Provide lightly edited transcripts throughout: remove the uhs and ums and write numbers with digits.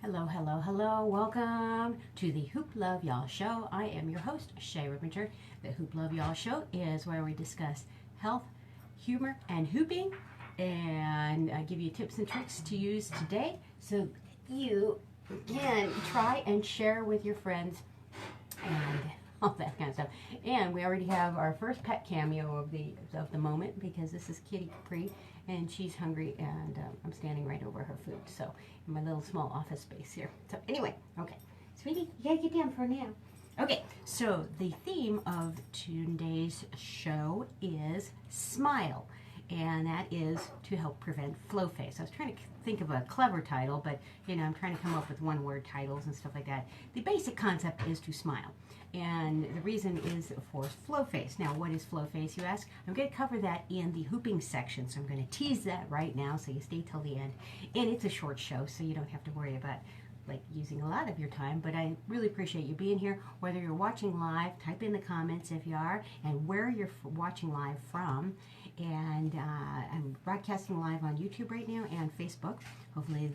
Hello, hello, hello. Welcome to the Hoopla of Y'all Show. I am your host, Shay Rippinger. The Hoopla of Y'all Show is where we discuss health, humor, and hooping, and I give you tips and tricks to use today so you can try and share with your friends and all that kind of stuff. And we already have our first pet cameo of the moment because this is Kitty Capri, and she's hungry, and I'm standing right over her food. So in my little small office space here. So anyway, okay, sweetie, you gotta get down for now. Okay, so the theme of today's show is smile, and that is to help prevent flow face. I was trying to think of a clever title, but I'm trying to come up with one-word titles and stuff like that. The basic concept is to smile, and the reason is, of course, flow face. Now, what is flow face, you ask? I'm going to cover that in the hooping section, so I'm going to tease that right now, so you stay till the end. And it's a short show, so you don't have to worry about using a lot of your time, but I really appreciate you being here. Whether you're watching live, type in the comments if you are, and where you're watching live from. And I'm broadcasting live on YouTube right now and Facebook. Hopefully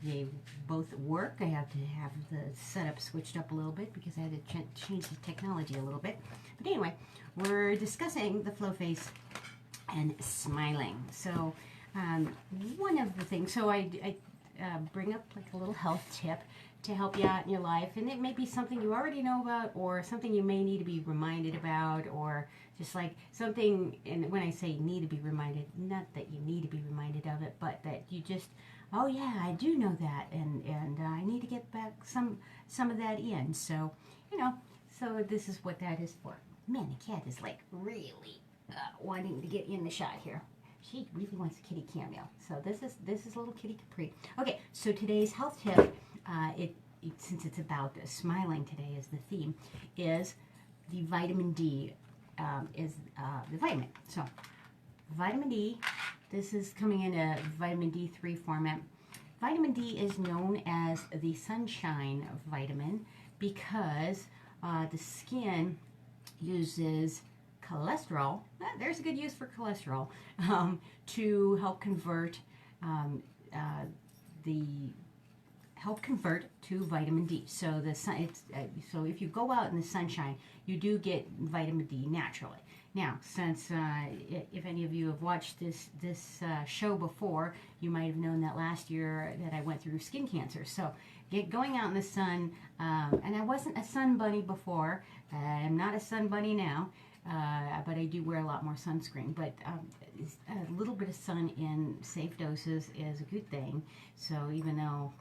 they both work. I have to have the setup switched up a little bit because I had to change the technology a little bit. But anyway, we're discussing the flow face and smiling. So one of the things, so I bring up a little health tip to help you out in your life, and it may be something you already know about, or something you may need to be reminded about, or just something. And when I say need to be reminded, not that you need to be reminded of it, but that you just, oh yeah, I do know that, and I need to get back some of that in. So so this is what that is for. Man, the cat is really wanting to get in the shot here. She really wants a kitty cameo. So this is little Kitty Capri. Okay, so today's health tip, since it's about smiling today is the theme, is the vitamin D is the vitamin. So vitamin D, this is coming in a vitamin D3 format. Vitamin D is known as the sunshine vitamin because the skin uses cholesterol, there's a good use for cholesterol, to help convert to vitamin D. So so if you go out in the sunshine, you do get vitamin D naturally. Now, since if any of you have watched this show before, you might have known that last year that I went through skin cancer. So going out in the sun, and I wasn't a sun bunny before. I'm not a sun bunny now. But I do wear a lot more sunscreen. But a little bit of sun in safe doses is a good thing. So even though,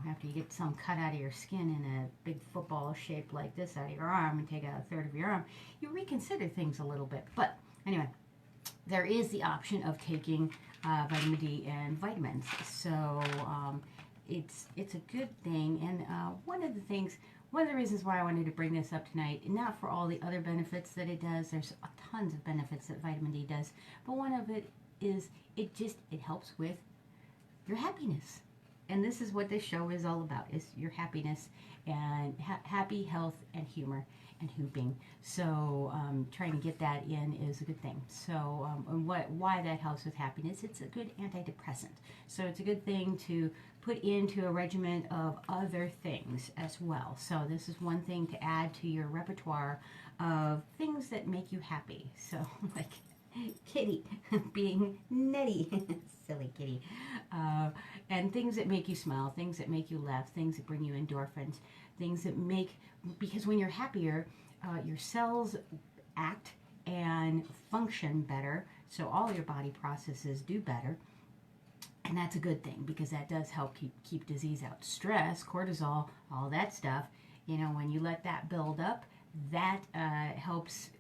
after you get some cut out of your skin in a big football shape like this out of your arm and take out a third of your arm, you reconsider things a little bit. But anyway, there is the option of taking vitamin D and vitamins. So it's a good thing. And one of the reasons why I wanted to bring this up tonight, not for all the other benefits that it does, there's tons of benefits that vitamin D does, but one of it is it helps with your happiness. And this is what this show is all about, is your happiness and happy health and humor and hooping. So trying to get that in is a good thing. So why that helps with happiness, it's a good antidepressant. So it's a good thing to put into a regimen of other things as well. So this is one thing to add to your repertoire of things that make you happy. So like Kitty being nutty, silly Kitty, and things that make you smile, things that make you laugh, things that bring you endorphins, things that because when you're happier, your cells act and function better, so all your body processes do better. And that's a good thing because that does help keep disease out. Stress, cortisol, all that stuff, when you let that build up, that helps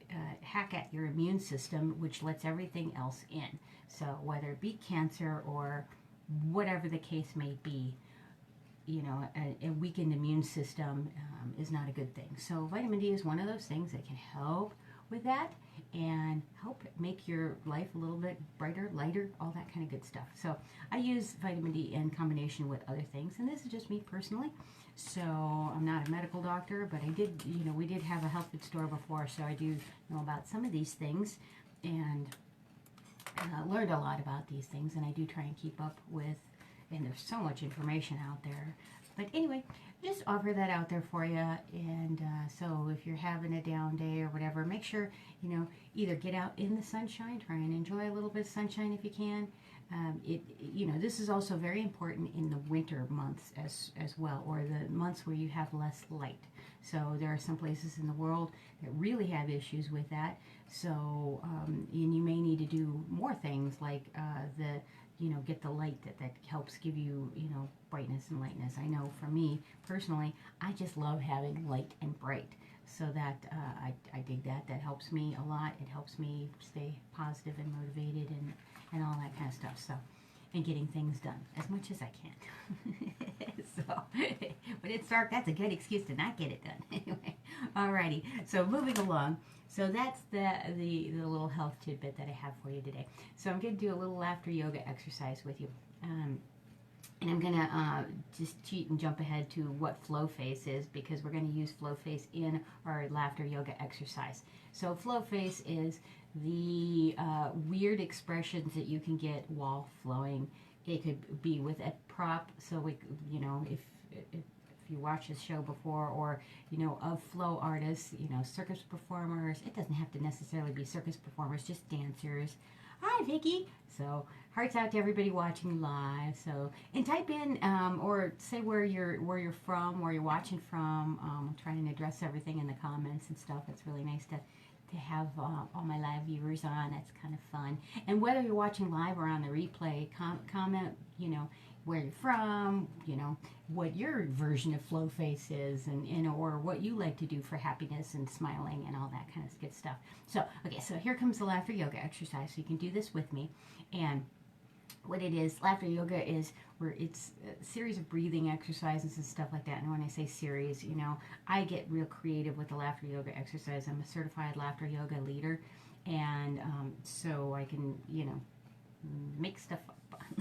hack at your immune system, which lets everything else in. So whether it be cancer or whatever the case may be, a weakened immune system is not a good thing. So vitamin D is one of those things that can help with that and help make your life a little bit brighter, lighter, all that kind of good stuff. So I use vitamin D in combination with other things, and this is just me personally. So I'm not a medical doctor, but we did have a health food store before, so I do know about some of these things, and learned a lot about these things, and I do try and keep up with and there's so much information out there. But anyway, just offer that out there for you. And so if you're having a down day or whatever, make sure, you know, either get out in the sunshine, try and enjoy a little bit of sunshine if you can. You know, this is also very important in the winter months as well, or the months where you have less light. So there are some places in the world that really have issues with that. So, and you may need to do more things like get the light that helps give you, you know, brightness and lightness. I know for me personally, I just love having light and bright. So that I dig that. That helps me a lot. It helps me stay positive and motivated and all that kind of stuff. So, and getting things done as much as I can. So, when it's dark, that's a good excuse to not get it done. Anyway, alrighty. So moving along. So that's the little health tidbit that I have for you today. So I'm going to do a little laughter yoga exercise with you. And I'm going to just cheat and jump ahead to what flow face is, because we're going to use flow face in our laughter yoga exercise. So flow face is the weird expressions that you can get while flowing. It could be with a prop. So we, you know, if you watched this show before, or, you know, of flow artists, you know, circus performers. It doesn't have to necessarily be circus performers, just dancers. Hi, Vicky. So hearts out to everybody watching live. So, and type in or say where you're from, where you're watching from. I'm trying to address everything in the comments and stuff. It's really nice to have all my live viewers on. That's kind of fun. And whether you're watching live or on the replay, comment, you know, where you're from, you know, what your version of flow face is, and or what you like to do for happiness and smiling and all that kind of good stuff. So, okay, so here comes the laughter yoga exercise. So you can do this with me. And what it is, laughter yoga is where it's a series of breathing exercises and stuff like that. And when I say series, you know, I get real creative with the laughter yoga exercise. I'm a certified laughter yoga leader. And so I can, you know, make stuff up.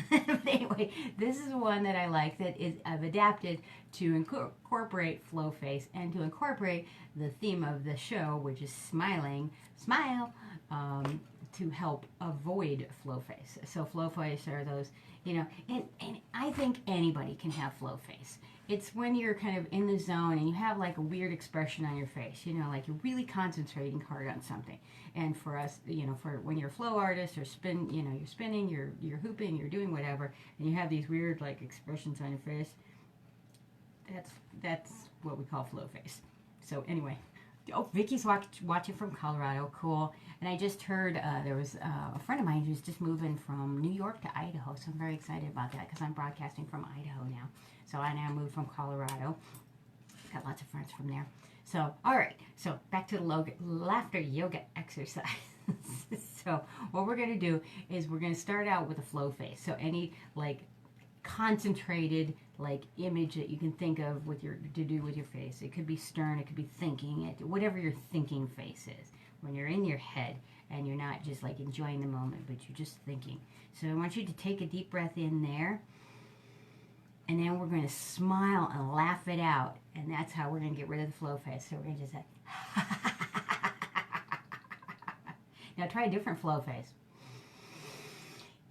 But anyway, this is one that I like that I've adapted to incorporate flow face and to incorporate the theme of the show, which is smiling, smile, to help avoid flow face. So flow face are those, you know, and I think anybody can have flow face. It's when you're kind of in the zone and you have like a weird expression on your face, you know, like you're really concentrating hard on something. And for us, you know, for when you're a flow artist or you know, you're spinning, you're hooping, you're doing whatever, and you have these weird like expressions on your face, that's what we call flow face. So anyway, oh, Vicky's watching from Colorado, cool. And I just heard there was a friend of mine who's just moving from New York to Idaho, so I'm very excited about that because I'm broadcasting from Idaho now. So I now moved from Colorado. Got lots of friends from there. So, all right. So back to the laughter yoga exercise. So what we're going to do is we're going to start out with a flow face. So any like concentrated like image that you can think of to do with your face. It could be stern. It could be thinking. Whatever your thinking face is. When you're in your head and you're not just like enjoying the moment, but you're just thinking. So I want you to take a deep breath in there. And then we're going to smile and laugh it out. And that's how we're going to get rid of the flow face. So we're going to just say, now try a different flow face.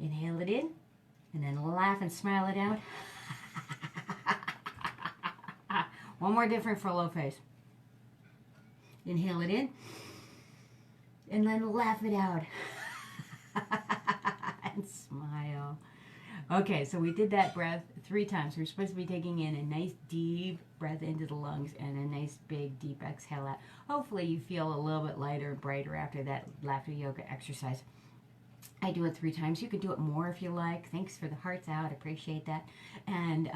Inhale it in. And then laugh and smile it out. One more different flow face. Inhale it in. And then laugh it out. And smile. Okay, so we did that breath 3 times. We're supposed to be taking in a nice deep breath into the lungs and a nice big deep exhale out. Hopefully you feel a little bit lighter and brighter after that laughter yoga exercise. I do it 3 times. You can do it more if you like. Thanks for the hearts out. Appreciate that. And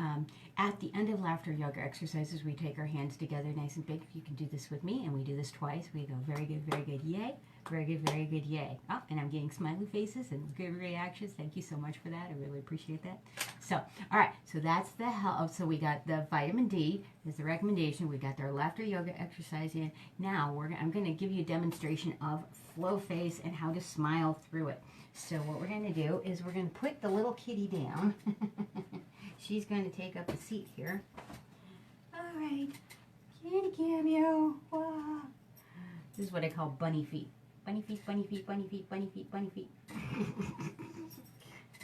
at the end of laughter yoga exercises, we take our hands together nice and big. You can do this with me, and we do this twice. We go very good, yay. Very good, yay. Oh, and I'm getting smiley faces and good reactions. Thank you so much for that. I really appreciate that. So, all right. So that's the health. So we got the vitamin D is the recommendation. We got our laughter yoga exercise in. Now I'm going to give you a demonstration of flow face and how to smile through it. So what we're going to do is we're going to put the little kitty down. She's going to take up a seat here. All right. Kitty cameo. Wow. This is what I call bunny feet. Bunny feet, bunny feet, bunny feet, bunny feet, bunny feet.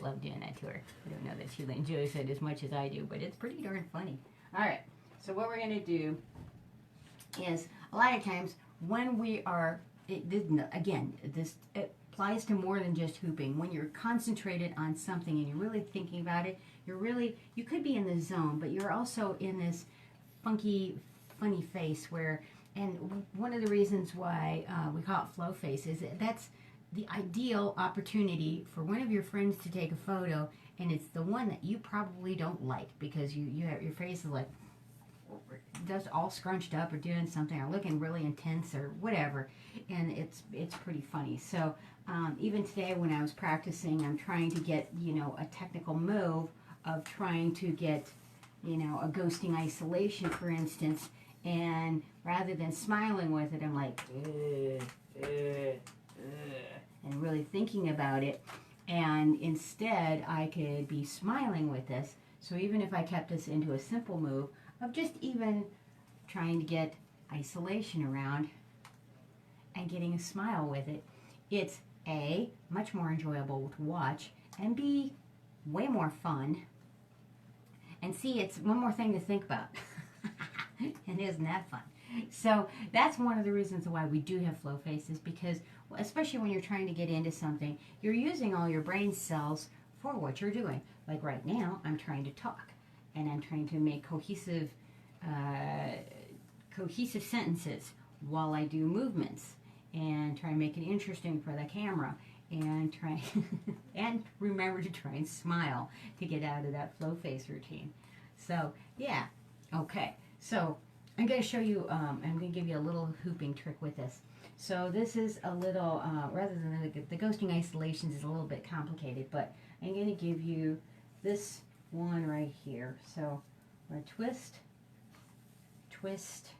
love doing that to her. I don't know that she enjoys it as much as I do, but it's pretty darn funny. All right, so what we're going to do is a lot of times when we are, again, this it applies to more than just hooping. When you're concentrated on something and you're really thinking about it, you could be in the zone, but you're also in this funky, funny face where, and one of the reasons why we call it flow face is that's the ideal opportunity for one of your friends to take a photo, and it's the one that you probably don't like because your face is like just all scrunched up or doing something or looking really intense or whatever, and it's pretty funny. So even today when I was practicing, I'm trying to get a technical move of trying to get a ghosting isolation, for instance, and rather than smiling with it, I'm like and really thinking about it, and instead I could be smiling with this. So even if I kept this into a simple move of just even trying to get isolation around and getting a smile with it, it's A, much more enjoyable to watch, and B, way more fun, and C, it's one more thing to think about. And isn't that fun? So that's one of the reasons why we do have flow faces, because especially when you're trying to get into something, you're using all your brain cells for what you're doing. Like right now, I'm trying to talk, and I'm trying to make cohesive sentences while I do movements, and try and make it interesting for the camera, and try and remember to try and smile to get out of that flow face routine. So yeah, okay. So I'm going to show you, I'm going to give you a little hooping trick with this. So this is a little, rather than the ghosting isolations is a little bit complicated, but I'm going to give you this one right here. So we're going to twist, twist,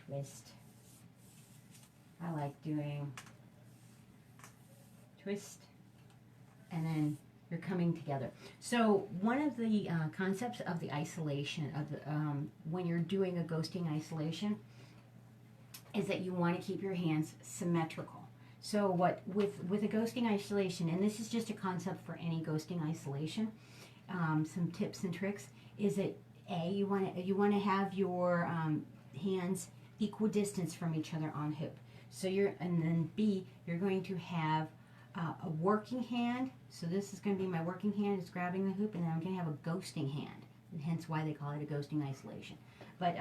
twist. I like doing twist, and then you're coming together. So one of the concepts of the isolation of the when you're doing a ghosting isolation is that you want to keep your hands symmetrical. So what with a ghosting isolation, and this is just a concept for any ghosting isolation, some tips and tricks is that A, you want to have your hands equidistant from each other on hoop. So and then B, you're going to have a working hand. So this is going to be my working hand, it's grabbing the hoop, and then I'm going to have a ghosting hand, and hence why they call it a ghosting isolation. But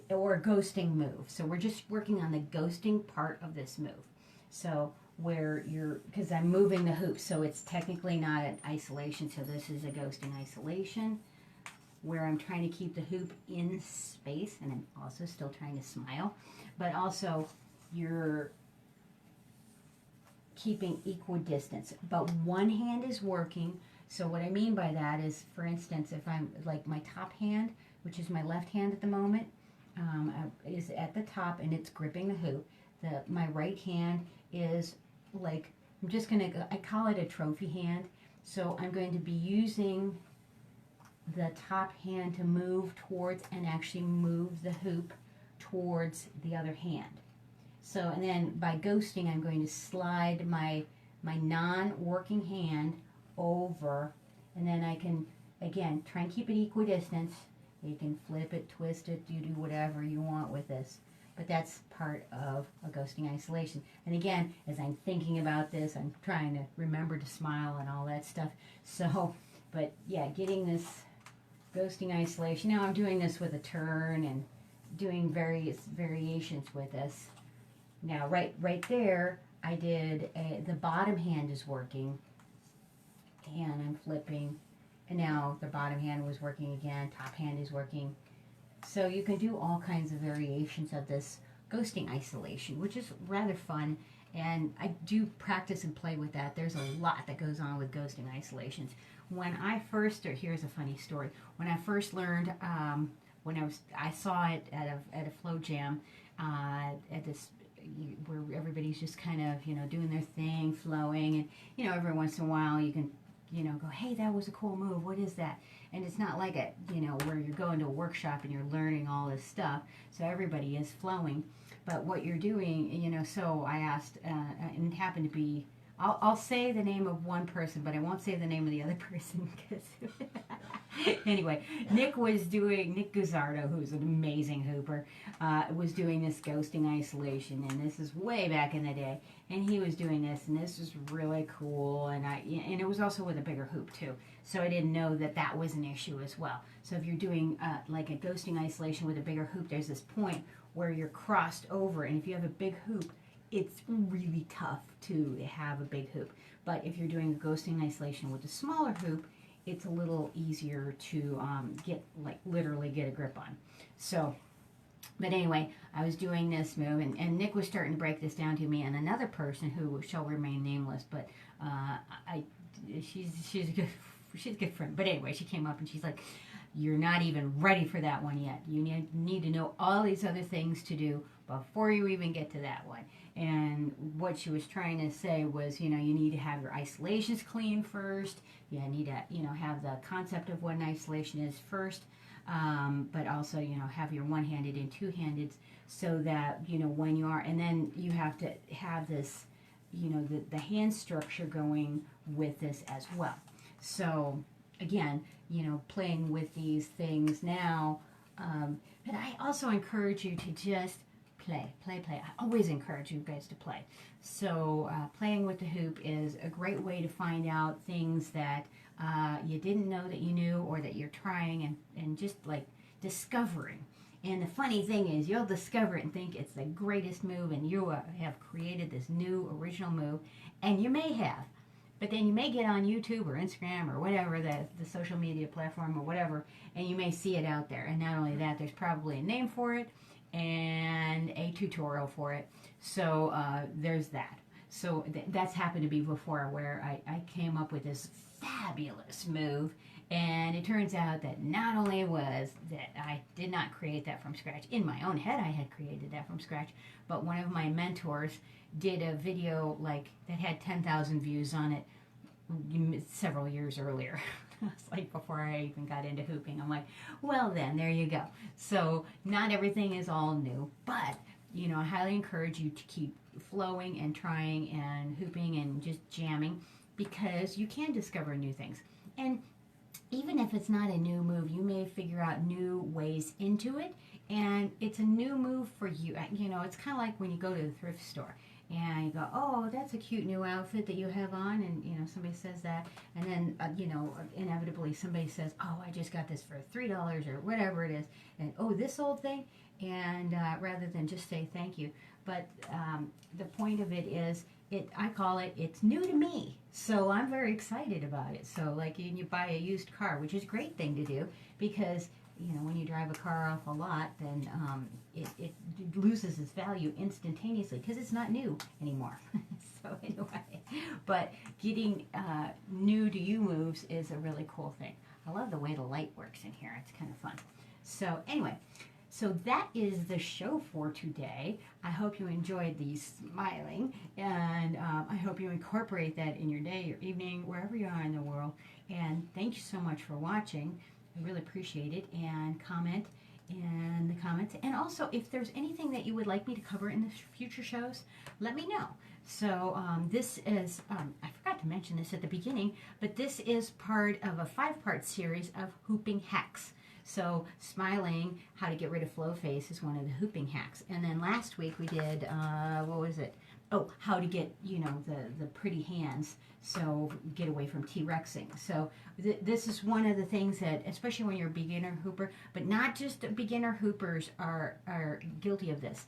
or a ghosting move. So we're just working on the ghosting part of this move. So where because I'm moving the hoop, so it's technically not an isolation. So this is a ghosting isolation, where I'm trying to keep the hoop in space, and I'm also still trying to smile, but also you're keeping equidistance, but one hand is working. So what I mean by that is, for instance, if I'm like my top hand, which is my left hand at the moment, is at the top and it's gripping the hoop. My right hand is like, I call it a trophy hand. So I'm going to be using the top hand to move towards and actually move the hoop towards the other hand. So, and then by ghosting, I'm going to slide my non-working hand over, and then I can, again, try and keep it equidistant. You can flip it, twist it, you do whatever you want with this. But that's part of a ghosting isolation. And again, as I'm thinking about this, I'm trying to remember to smile and all that stuff. So, but yeah, getting this ghosting isolation. Now I'm doing this with a turn and doing various variations with this. Now, right there, I did the bottom hand is working, and I'm flipping, and now the bottom hand was working again, top hand is working. So you can do all kinds of variations of this ghosting isolation, which is rather fun, and I do practice and play with that. There's a lot that goes on with ghosting isolations. When I first, or here's a funny story, when I first learned, I saw it at a flow jam, at this, where everybody's just kind of, doing their thing, flowing, and, every once in a while you can, go, hey, that was a cool move, what is that? And it's not like where you're going to a workshop and you're learning all this stuff, so everybody is flowing. But what you're doing, so I asked, and it happened to be I'll say the name of one person, but I won't say the name of the other person because anyway, Nick Guzzardo, who's an amazing hooper, was doing this ghosting isolation, and this is way back in the day, and he was doing this, and this was really cool, and it was also with a bigger hoop too, so I didn't know that that was an issue as well. So if you're doing like a ghosting isolation with a bigger hoop, there's this point where you're crossed over, and if you have a big hoop, it's really tough to have a big hoop. But if you're doing a ghosting isolation with a smaller hoop, it's a little easier to literally get a grip on. So, but anyway, I was doing this move, and Nick was starting to break this down to me, and another person who shall remain nameless, but she's a good friend. But anyway, she came up and she's like, "You're not even ready for that one yet. You need to know all these other things to do before you even get to that one." And what she was trying to say was, you need to have your isolations clean first. You need to, have the concept of what an isolation is first, but also, have your one-handed and two-handed so that, when you are, and then you have to have this, the hand structure going with this as well. So, again, playing with these things now, but I also encourage you to just play. I always encourage you guys to play. So playing with the hoop is a great way to find out things that you didn't know that you knew, or that you're trying, and just like discovering. And the funny thing is, you'll discover it and think it's the greatest move, and you have created this new original move, and you may have. But then you may get on YouTube or Instagram or whatever, the social media platform or whatever, and you may see it out there. And not only that, there's probably a name for it and a tutorial for it. So there's that. So that's happened to be before, where I came up with this fabulous move, and it turns out that not only was that I did not create that from scratch, in my own head I had created that from scratch, but one of my mentors did a video that had 10,000 views on it several years earlier. It's like before I even got into hooping. I'm like, well then, there you go. So not everything is all new, but I highly encourage you to keep flowing and trying and hooping and just jamming, because you can discover new things. And even if it's not a new move, you may figure out new ways into it, and it's a new move for you. It's kind of like when you go to the thrift store and you go, "Oh, that's a cute new outfit that you have on," and somebody says that, and then inevitably somebody says, "Oh, I just got this for $3 or whatever it is," and "Oh, this old thing," and rather than just say thank you. But the point of it is, I call it, it's new to me, so I'm very excited about it. So like you buy a used car, which is a great thing to do, because when you drive a car off a lot, then it loses its value instantaneously because it's not new anymore. So anyway, but getting new to you moves is a really cool thing. I love the way the light works in here. It's kind of fun. So anyway, so that is the show for today. I hope you enjoyed the smiling, and I hope you incorporate that in your day, your evening, wherever you are in the world. And thank you so much for watching. I really appreciate it. And comment in the comments. And also, if there's anything that you would like me to cover in the future shows, let me know. So this is, I forgot to mention this at the beginning, but this is part of a 5-part series of hooping hacks. So smiling, how to get rid of flow face, is one of the hooping hacks. And then last week we did, what was it? Oh, how to get, the pretty hands, so get away from T-Rexing. So this is one of the things that, especially when you're a beginner hooper, but not just beginner hoopers are guilty of this.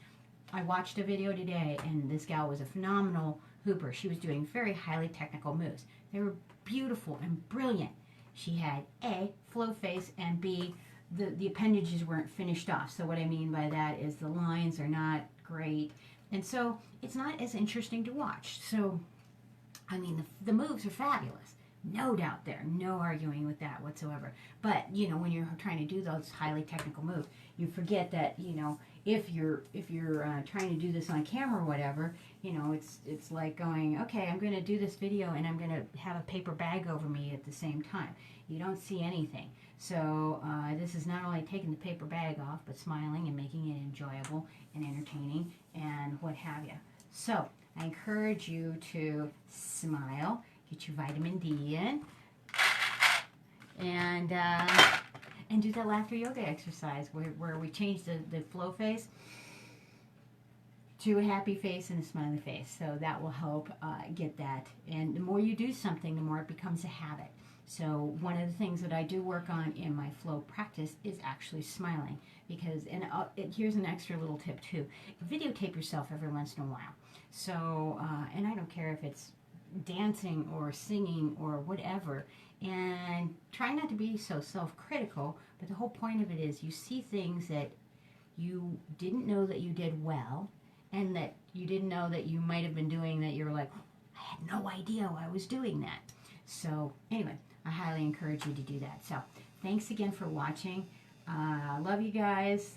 I watched a video today, and this gal was a phenomenal hooper. She was doing very highly technical moves. They were beautiful and brilliant. She had A, flow face, and B, the appendages weren't finished off. So what I mean by that is the lines are not great. And so it's not as interesting to watch. So, I mean, the moves are fabulous. No doubt there. No arguing with that whatsoever. But, when you're trying to do those highly technical moves, you forget that, if you're trying to do this on camera or whatever, it's like going, okay, I'm going to do this video and I'm going to have a paper bag over me at the same time. You don't see anything. So this is not only taking the paper bag off, but smiling and making it enjoyable and entertaining and what have you. So I encourage you to smile, get your vitamin D in, and do that laughter yoga exercise where we change the flow face to a happy face and a smiley face. So that will help get that. And the more you do something, the more it becomes a habit. So one of the things that I do work on in my flow practice is actually smiling. Because, and here's an extra little tip too, videotape yourself every once in a while. So, and I don't care if it's dancing or singing or whatever, and try not to be so self-critical, but the whole point of it is you see things that you didn't know that you did well, and that you didn't know that you might have been doing, that you're like, I had no idea I was doing that. So anyway, I highly encourage you to do that. So thanks again for watching. I love you guys.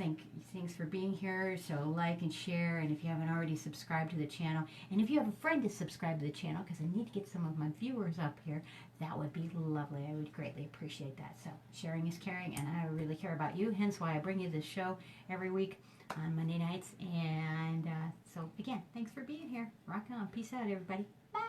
Thanks for being here. So like and share, and if you haven't already, subscribe to the channel. And if you have a friend to subscribe to the channel, because I need to get some of my viewers up here, that would be lovely. I would greatly appreciate that. So sharing is caring, and I really care about you. Hence why I bring you this show every week on Monday nights. And so again, thanks for being here. Rock on. Peace out, everybody. Bye.